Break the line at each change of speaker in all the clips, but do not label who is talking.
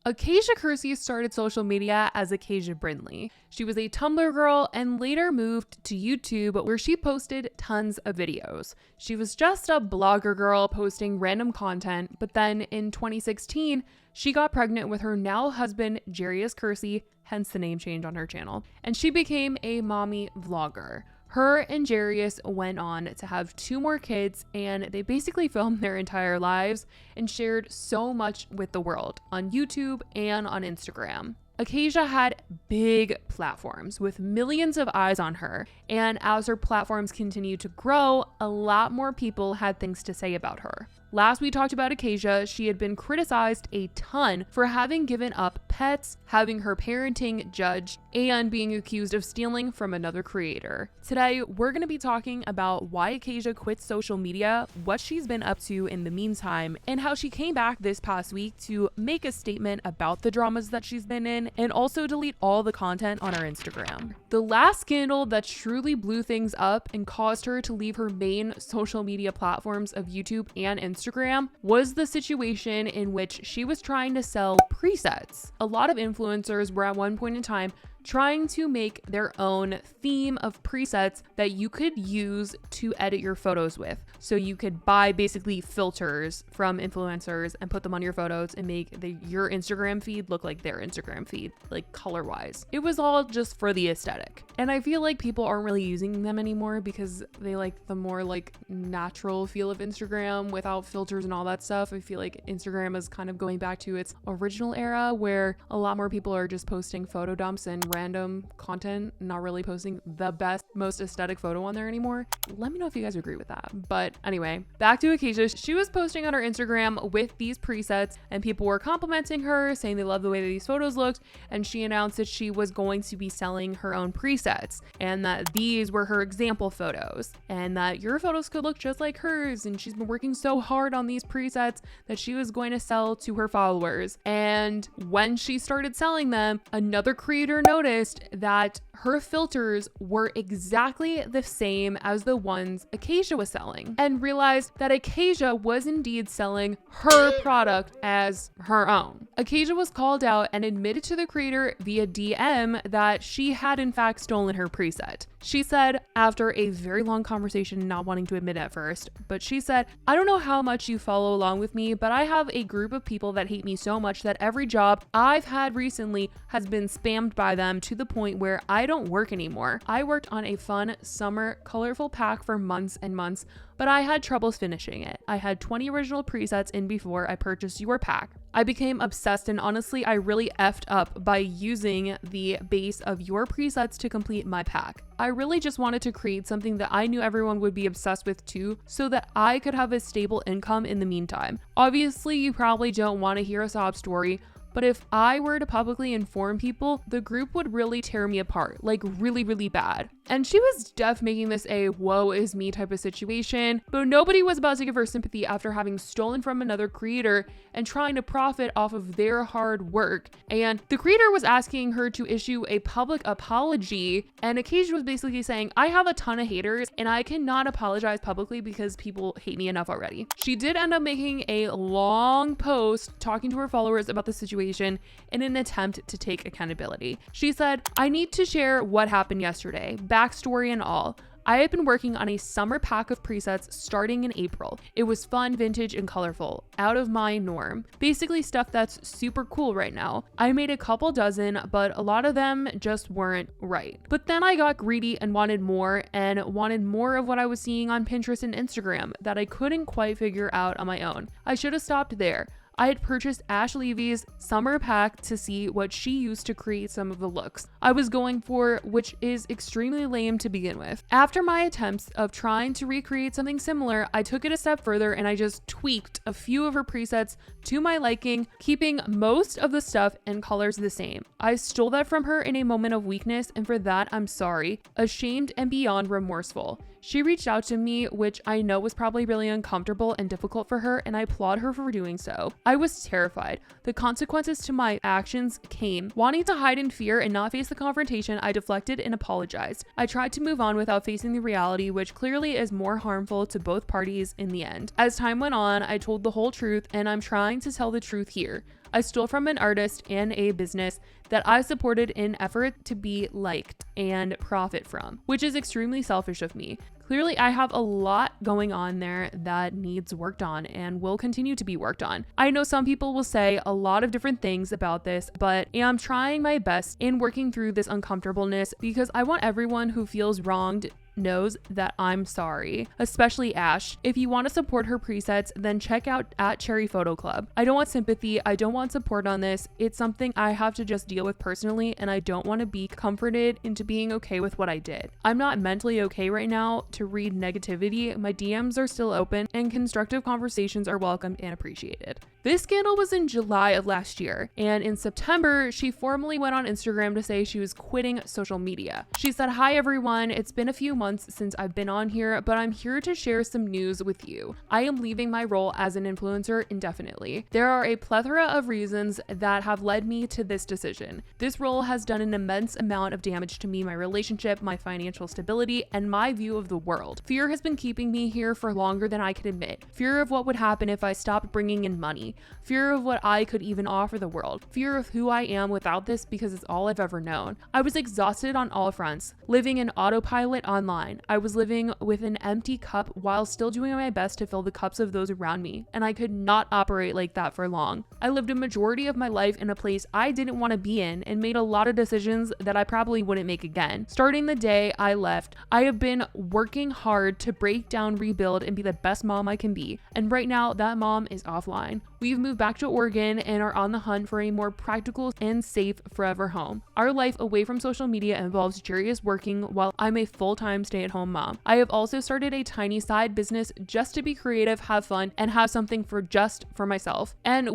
ACACIA Kersey started social media as ACACIA Brindley. She was a Tumblr girl and later moved to YouTube, where she posted tons of videos. She was just a blogger girl posting random content, but then in 2016, she got pregnant with her now husband, Jarius Kersey, hence the name change on her channel, and she became a mommy vlogger. Her and Jarius went on to have 2 more kids, and they basically filmed their entire lives and shared so much with the world on YouTube and on Instagram. ACACIA had big platforms with millions of eyes on her, and as her platforms continued to grow, a lot more people had things to say about her. Last we talked about ACACIA, she had been criticized a ton for having given up pets, having her parenting judged, and being accused of stealing from another creator. Today, we're going to be talking about why ACACIA quit social media, what she's been up to in the meantime, and how she came back this past week to make a statement about the dramas that she's been in, and also delete all the content on her Instagram. The last scandal that truly blew things up and caused her to leave her main social media platforms of YouTube and Instagram was the situation in which she was trying to sell presets. A lot of influencers were at one point in time trying to make their own theme of presets that you could use to edit your photos with. So you could buy basically filters from influencers and put them on your photos and make your Instagram feed look like their Instagram feed, like color wise. It was all just for the aesthetic. And I feel like people aren't really using them anymore because they like the more like natural feel of Instagram without filters and all that stuff. I feel like Instagram is kind of going back to its original era where a lot more people are just posting photo dumps and random content, not really posting the best, most aesthetic photo on there anymore. Let me know if you guys agree with that. But anyway, back to ACACIA. She was posting on her Instagram with these presets and people were complimenting her, saying they love the way that these photos looked, and she announced that she was going to be selling her own presets and that these were her example photos and that your photos could look just like hers, and she's been working so hard on these presets that she was going to sell to her followers. And when she started selling them, another creator noticed that her filters were exactly the same as the ones ACACIA was selling and realized that ACACIA was indeed selling her product as her own. ACACIA was called out and admitted to the creator via DM that she had in fact stolen her preset. She said, after a very long conversation, not wanting to admit at first, but she said, "I don't know how much you follow along with me, but I have a group of people that hate me so much that every job I've had recently has been spammed by them to the point where I don't work anymore. I worked on a fun summer colorful pack for months and months, but I had troubles finishing it. I had 20 original presets in before I purchased your pack. I became obsessed, and honestly, I really effed up by using the base of your presets to complete my pack. I really just wanted to create something that I knew everyone would be obsessed with too, so that I could have a stable income in the meantime. Obviously, you probably don't want to hear a sob story, but if I were to publicly inform people, the group would really tear me apart, like really, really bad." And she was making this a woe is me type of situation, but nobody was about to give her sympathy after having stolen from another creator and trying to profit off of their hard work. And the creator was asking her to issue a public apology, and ACACIA was basically saying, "I have a ton of haters and I cannot apologize publicly because people hate me enough already." She did end up making a long post talking to her followers about the situation in an attempt to take accountability. She said, "I need to share what happened yesterday, backstory and all. I have been working on a summer pack of presets starting in April. It was fun, vintage, and colorful, out of my norm. Basically stuff that's super cool right now. I made a couple dozen, but a lot of them just weren't right. But then I got greedy and wanted more of what I was seeing on Pinterest and Instagram that I couldn't quite figure out on my own. I should have stopped there. I had purchased Ash Levy's summer pack to see what she used to create some of the looks I was going for, which is extremely lame to begin with. After my attempts of trying to recreate something similar, I took it a step further and I just tweaked a few of her presets to my liking, keeping most of the stuff and colors the same. I stole that from her in a moment of weakness, and for that I'm sorry, ashamed and beyond remorseful. She reached out to me, which I know was probably really uncomfortable and difficult for her, and I applaud her for doing so. I was terrified. The consequences to my actions came. Wanting to hide in fear and not face the confrontation, I deflected and apologized. I tried to move on without facing the reality, which clearly is more harmful to both parties in the end. As time went on, I told the whole truth, and I'm trying to tell the truth here. I stole from an artist and a business that I supported in effort to be liked and profit from, which is extremely selfish of me. Clearly, I have a lot going on there that needs worked on and will continue to be worked on. I know some people will say a lot of different things about this, but I'm trying my best in working through this uncomfortableness because I want everyone who feels wronged knows that I'm sorry, especially Ash. If you want to support her presets, then check out @CherryPhotoClub. I don't want sympathy. I don't want support on this. It's something I have to just deal with personally, and I don't want to be comforted into being okay with what I did. I'm not mentally okay right now to read negativity. My DMs are still open, and constructive conversations are welcomed and appreciated. This scandal was in July of last year, and in September, she formally went on Instagram to say she was quitting social media. She said, "Hi everyone, it's been a few months since I've been on here, but I'm here to share some news with you. I am leaving my role as an influencer indefinitely. There are a plethora of reasons that have led me to this decision. This role has done an immense amount of damage to me, my relationship, my financial stability, and my view of the world. Fear has been keeping me here for longer than I can admit. Fear of what would happen if I stopped bringing in money. Fear of what I could even offer the world. Fear of who I am without this because it's all I've ever known. I was exhausted on all fronts, living in autopilot online. I was living with an empty cup while still doing my best to fill the cups of those around me, and I could not operate like that for long. I lived a majority of my life in a place I didn't want to be in and made a lot of decisions that I probably wouldn't make again. Starting the day I left, I have been working hard to break down, rebuild, and be the best mom I can be. And right now, that mom is offline. We've moved back to Oregon and are on the hunt for a more practical and safe forever home. Our life away from social media involves Jerry working while I'm a full-time stay-at-home mom. I have also started a tiny side business just to be creative, have fun, and have something for myself. And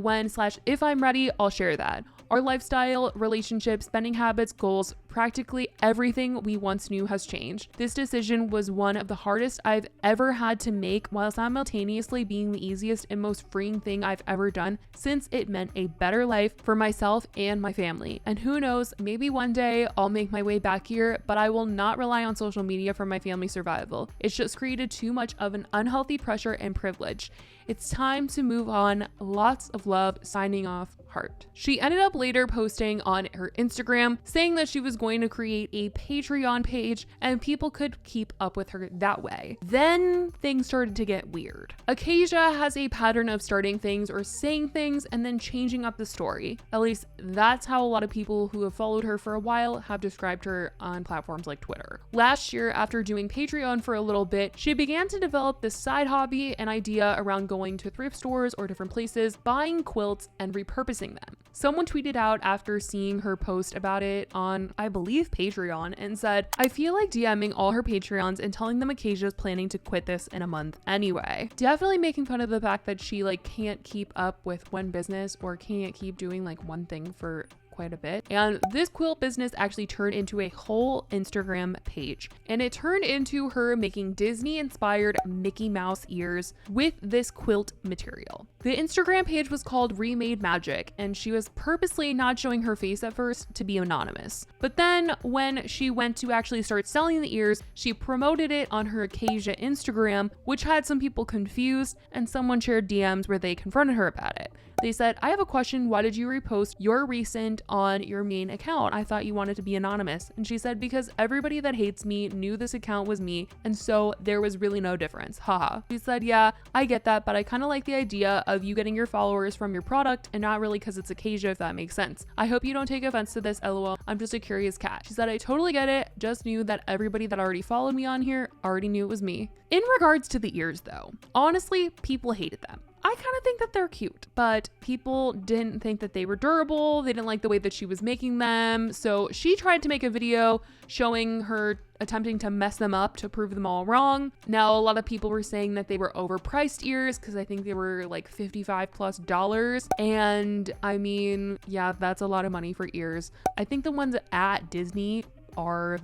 if I'm ready, I'll share that. Our lifestyle, relationships, spending habits, goals, practically everything we once knew has changed. This decision was one of the hardest I've ever had to make while simultaneously being the easiest and most freeing thing I've ever done, since it meant a better life for myself and my family. And who knows, maybe one day I'll make my way back here, but I will not rely on social media for my family's survival. It's just created too much of an unhealthy pressure and privilege. It's time to move on. Lots of love. Signing off, Heart." She ended up later posting on her Instagram saying that she was going to create a Patreon page and people could keep up with her that way. Then things started to get weird. ACACIA has a pattern of starting things or saying things and then changing up the story. At least that's how a lot of people who have followed her for a while have described her on platforms like Twitter. Last year, after doing Patreon for a little bit, she began to develop this side hobby and idea around going to thrift stores or different places, buying quilts and repurposing them. Someone tweeted out after seeing her post about it on, I believe, Patreon, and said, "I feel like DMing all her Patreons and telling them ACACIA is planning to quit this in a month anyway." Definitely making fun of the fact that she can't keep up with one business or can't keep doing one thing for quite a bit. And this quilt business actually turned into a whole Instagram page, and it turned into her making Disney inspired Mickey Mouse ears with this quilt material. The Instagram page was called Remade Magic, and she was purposely not showing her face at first to be anonymous. But then when she went to actually start selling the ears, she promoted it on her ACACIA Instagram, which had some people confused, and someone shared DMs where they confronted her about it. They said, "I have a question. Why did you repost your recent on your main account? I thought you wanted to be anonymous." And she said, "Because everybody that hates me knew this account was me, and so there was really no difference. Haha." She said, "Yeah, I get that, but I kind of like the idea of you getting your followers from your product and not really because it's ACACIA, if that makes sense. I hope you don't take offense to this, lol. I'm just a curious cat." She said, "I totally get it. Just knew that everybody that already followed me on here already knew it was me." In regards to the ears though, honestly, people hated them. I kind of think that they're cute, but people didn't think that they were durable. They didn't like the way that she was making them. So she tried to make a video showing her attempting to mess them up to prove them all wrong. Now, a lot of people were saying that they were overpriced ears because I think they were $55+. And I mean, yeah, that's a lot of money for ears. I think the ones at Disney are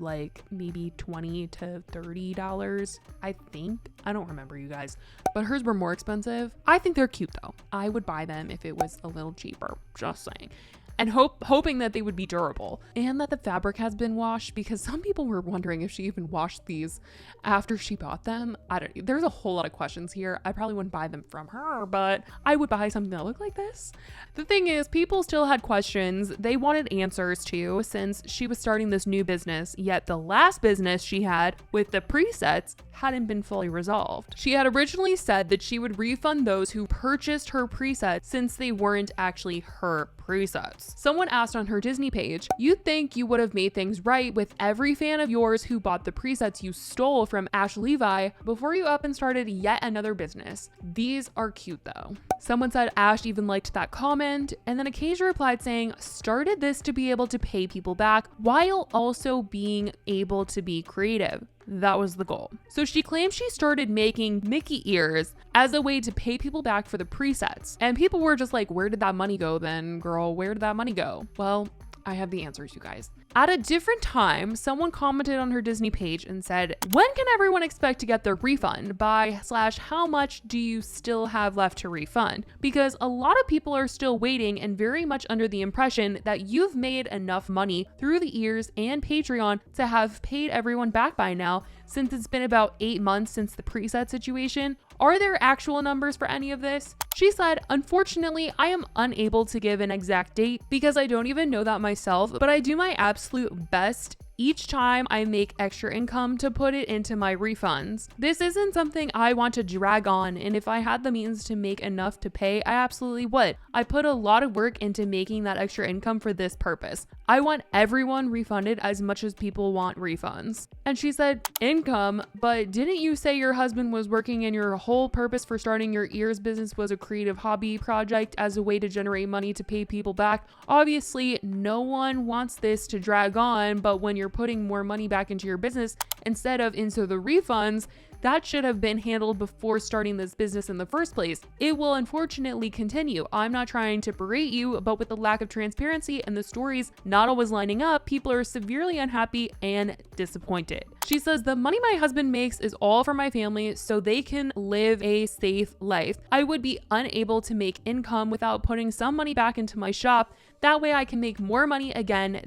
maybe $20 to $30, I think. I don't remember, you guys, but hers were more expensive. I think they're cute though. I would buy them if it was a little cheaper, just saying. and hoping that they would be durable and that the fabric has been washed, because some people were wondering if she even washed these after she bought them. There's a whole lot of questions here. I probably wouldn't buy them from her, but I would buy something that looked like this. The thing is, people still had questions they wanted answers to since she was starting this new business, yet the last business she had with the presets hadn't been fully resolved. She had originally said that she would refund those who purchased her presets since they weren't actually her presets. Someone asked on her Disney page, "You'd think you would have made things right with every fan of yours who bought the presets you stole from Ash Levi before you up and started yet another business. These are cute though." Someone said Ash even liked that comment, and then ACACIA replied saying, "Started this to be able to pay people back while also being able to be creative. That was the goal." So she claims she started making Mickey ears as a way to pay people back for the presets. And people were just like, where did that money go then, girl? Where did that money go? Well, I have the answers, you guys. At a different time, someone commented on her Disney page and said, "When can everyone expect to get their refund by / how much do you still have left to refund? Because a lot of people are still waiting and very much under the impression that you've made enough money through the ears and Patreon to have paid everyone back by now, since it's been about 8 months since the preset situation. Are there actual numbers for any of this?" She said, "Unfortunately, I am unable to give an exact date because I don't even know that myself, but I do my absolute best each time I make extra income to put it into my refunds. This isn't something I want to drag on, and if I had the means to make enough to pay, I absolutely would. I put a lot of work into making that extra income for this purpose. I want everyone refunded as much as people want refunds." And she said, "Income, but didn't you say your husband was working and your whole purpose for starting your ears business was a creative hobby project as a way to generate money to pay people back? Obviously, no one wants this to drag on, but when you're putting more money back into your business instead of into the refunds, that should have been handled before starting this business in the first place. It will unfortunately continue. I'm not trying to berate you, but with the lack of transparency and the stories not always lining up, people are severely unhappy and disappointed." She says, "The money my husband makes is all for my family so they can live a safe life. I would be unable to make income without putting some money back into my shop. That way I can make more money again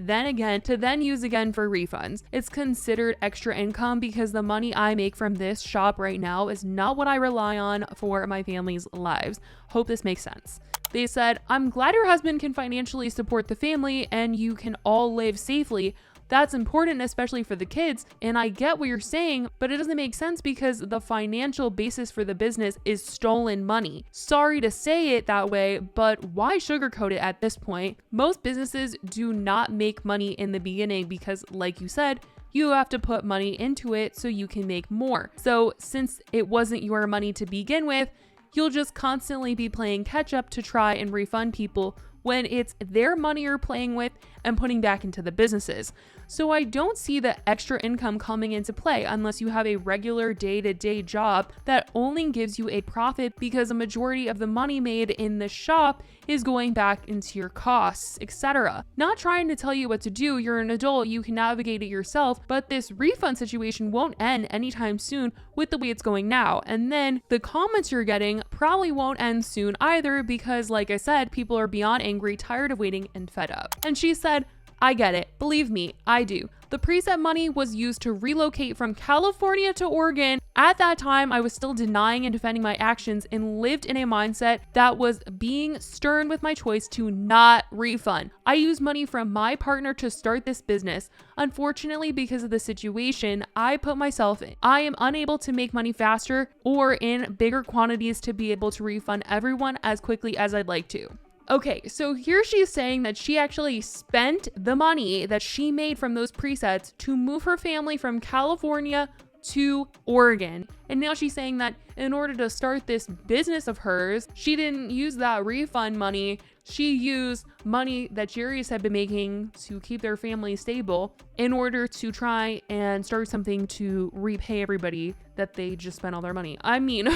to then use again for refunds. It's considered extra income because the money I make from this shop right now is not what I rely on for my family's lives. Hope this makes sense." They said, "I'm glad your husband can financially support the family and you can all live safely. That's important, especially for the kids. And I get what you're saying, but it doesn't make sense because the financial basis for the business is stolen money. Sorry to say it that way, but why sugarcoat it at this point? Most businesses do not make money in the beginning because, like you said, you have to put money into it so you can make more. So since it wasn't your money to begin with, you'll just constantly be playing catch up to try and refund people when it's their money you're playing with and putting back into the businesses. So I don't see the extra income coming into play unless you have a regular day-to-day job that only gives you a profit because a majority of the money made in the shop is going back into your costs, etc. Not trying to tell you what to do, you're an adult, you can navigate it yourself, but this refund situation won't end anytime soon with the way it's going now. And then the comments you're getting probably won't end soon either because, like I said, people are beyond angry, tired of waiting, and fed up." And she said, "I get it. Believe me, I do. The preset money was used to relocate from California to Oregon. At that time, I was still denying and defending my actions and lived in a mindset that was being stern with my choice to not refund. I used money from my partner to start this business. Unfortunately, because of the situation I put myself in, I am unable to make money faster or in bigger quantities to be able to refund everyone as quickly as I'd like to." Okay, so here she's saying that she actually spent the money that she made from those presets to move her family from California to Oregon. And now she's saying that in order to start this business of hers, she didn't use that refund money. She used money that Jerry's had been making to keep their family stable in order to try and start something to repay everybody that they just spent all their money. I mean,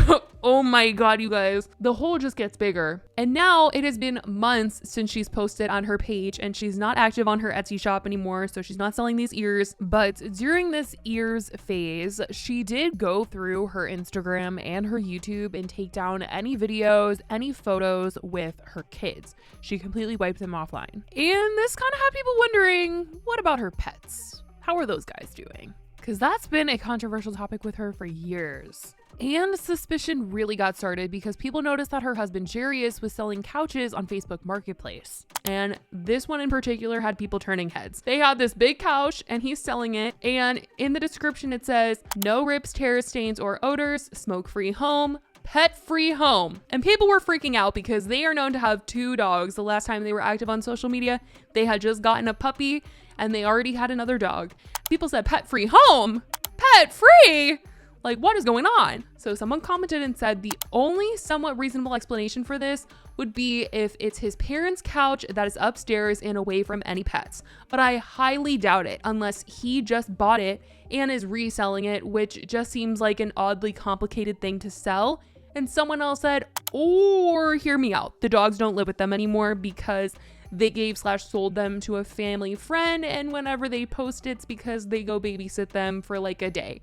oh my God, you guys, the hole just gets bigger. And now it has been months since she's posted on her page and she's not active on her Etsy shop anymore. So she's not selling these ears. But during this ears phase, she did go through through her Instagram and her YouTube and take down any videos, any photos with her kids. She completely wiped them offline. And this kind of had people wondering, what about her pets? How are those guys doing? Because that's been a controversial topic with her for years. And suspicion really got started because people noticed that her husband Jarius was selling couches on Facebook Marketplace. And this one in particular had people turning heads. They had this big couch and he's selling it. And in the description it says, no rips, tears, stains, or odors, smoke-free home, pet-free home. And people were freaking out because they are known to have 2 dogs. The last time they were active on social media, they had just gotten a puppy and they already had another dog. People said, pet-free home? Pet-free? Like, what is going on? So someone commented and said the only somewhat reasonable explanation for this would be if it's his parents' couch that is upstairs and away from any pets. But I highly doubt it unless he just bought it and is reselling it, which just seems like an oddly complicated thing to sell. And someone else said, or hear me out, the dogs don't live with them anymore because they gave/sold them to a family friend, and whenever they post it's because they go babysit them for like a day.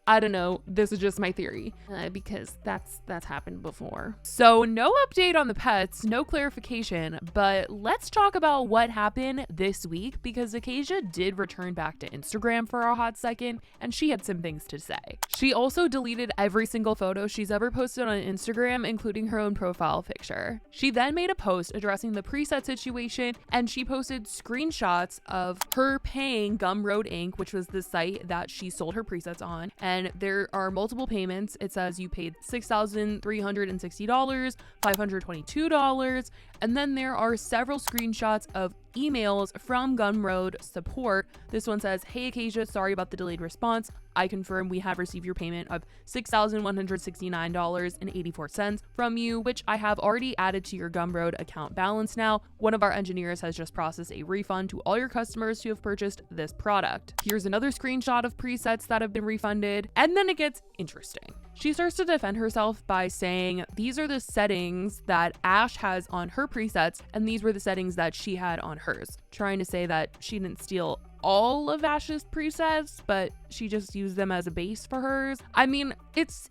I don't know. This is just my theory because that's happened before. So no update on the pets, no clarification, but let's talk about what happened this week because ACACIA did return back to Instagram for a hot second and she had some things to say. She also deleted every single photo she's ever posted on Instagram, including her own profile picture. She then made a post addressing the preset situation and she posted screenshots of her paying Gumroad Inc., which was the site that she sold her presets on. And there are multiple payments. It says you paid $6,360, $522, and then there are several screenshots of emails from Gumroad support. This one says, hey ACACIA, sorry about the delayed response. I confirm we have received your payment of $6,169.84 from you, which I have already added to your Gumroad account balance now. One of our engineers has just processed a refund to all your customers who have purchased this product. Here's another screenshot of presets that have been refunded. And then it gets interesting. She starts to defend herself by saying, these are the settings that Ash has on her presets, and these were the settings that she had on hers. Trying to say that she didn't steal all of Ash's presets, but she just used them as a base for hers. I mean, it's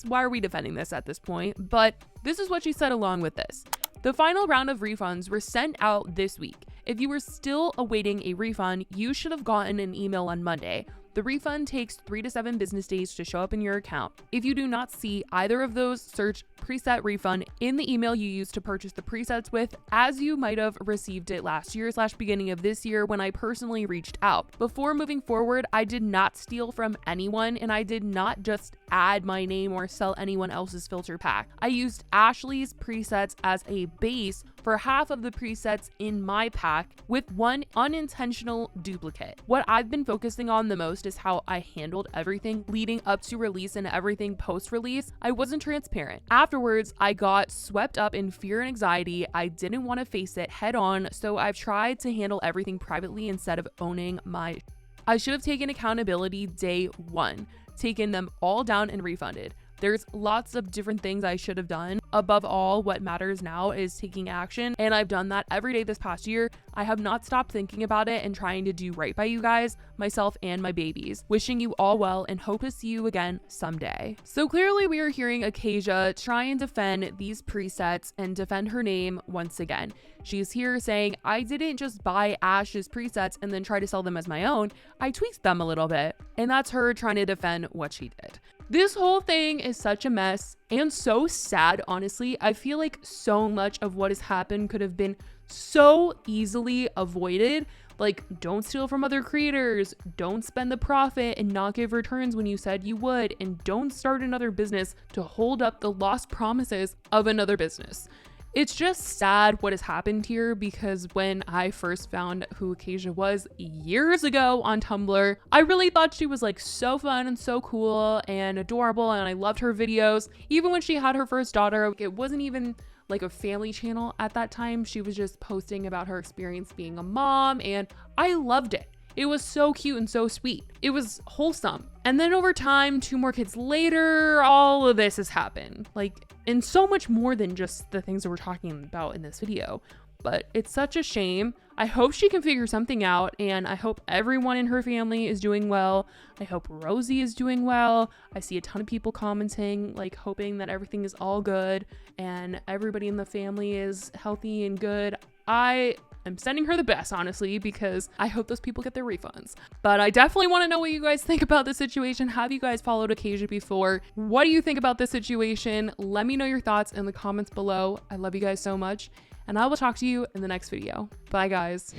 why are we defending this at this point? But this is what she said along with this. The final round of refunds were sent out this week. If you were still awaiting a refund, you should have gotten an email on Monday. The refund takes 3 to 7 business days to show up in your account. If you do not see either of those, search preset refund in the email you used to purchase the presets with, as you might have received it last year / beginning of this year when I personally reached out. Before moving forward, I did not steal from anyone and I did not just add my name or sell anyone else's filter pack. I used Ashley's presets as a base for half of the presets in my pack with one unintentional duplicate. What I've been focusing on the most is how I handled everything leading up to release and everything post-release. I wasn't transparent. Afterwards, I got swept up in fear and anxiety. I didn't want to face it head on, so I've tried to handle everything privately instead of owning my... I should have taken accountability day one, taken them all down and refunded. There's lots of different things I should have done. Above all, what matters now is taking action, and I've done that every day this past year. I have not stopped thinking about it and trying to do right by you guys, myself, and my babies. Wishing you all well and hope to see you again someday. So clearly we are hearing ACACIA try and defend these presets and defend her name once again. She's here saying, I didn't just buy Ash's presets and then try to sell them as my own. I tweaked them a little bit. And that's her trying to defend what she did. This whole thing is such a mess and so sad, honestly. I feel like so much of what has happened could have been so easily avoided. Like, don't steal from other creators, don't spend the profit and not give returns when you said you would, and don't start another business to hold up the lost promises of another business. It's just sad what has happened here because when I first found who ACACIA was years ago on Tumblr, I really thought she was like so fun and so cool and adorable, and I loved her videos. Even when she had her first daughter, it wasn't even like a family channel at that time. She was just posting about her experience being a mom, and I loved it. It was so cute and so sweet. It was wholesome. And then over time, 2 more kids later, all of this has happened. Like, and so much more than just the things that we're talking about in this video. but it's such a shame. I hope she can figure something out, and I hope everyone in her family is doing well. I hope Rosie is doing well. I see a ton of people commenting, like hoping that everything is all good and everybody in the family is healthy and good. I am sending her the best, honestly, because I hope those people get their refunds. But I definitely want to know what you guys think about the situation. Have you guys followed ACACIA before? What do you think about this situation? Let me know your thoughts in the comments below. I love you guys so much, and I will talk to you in the next video. Bye, guys.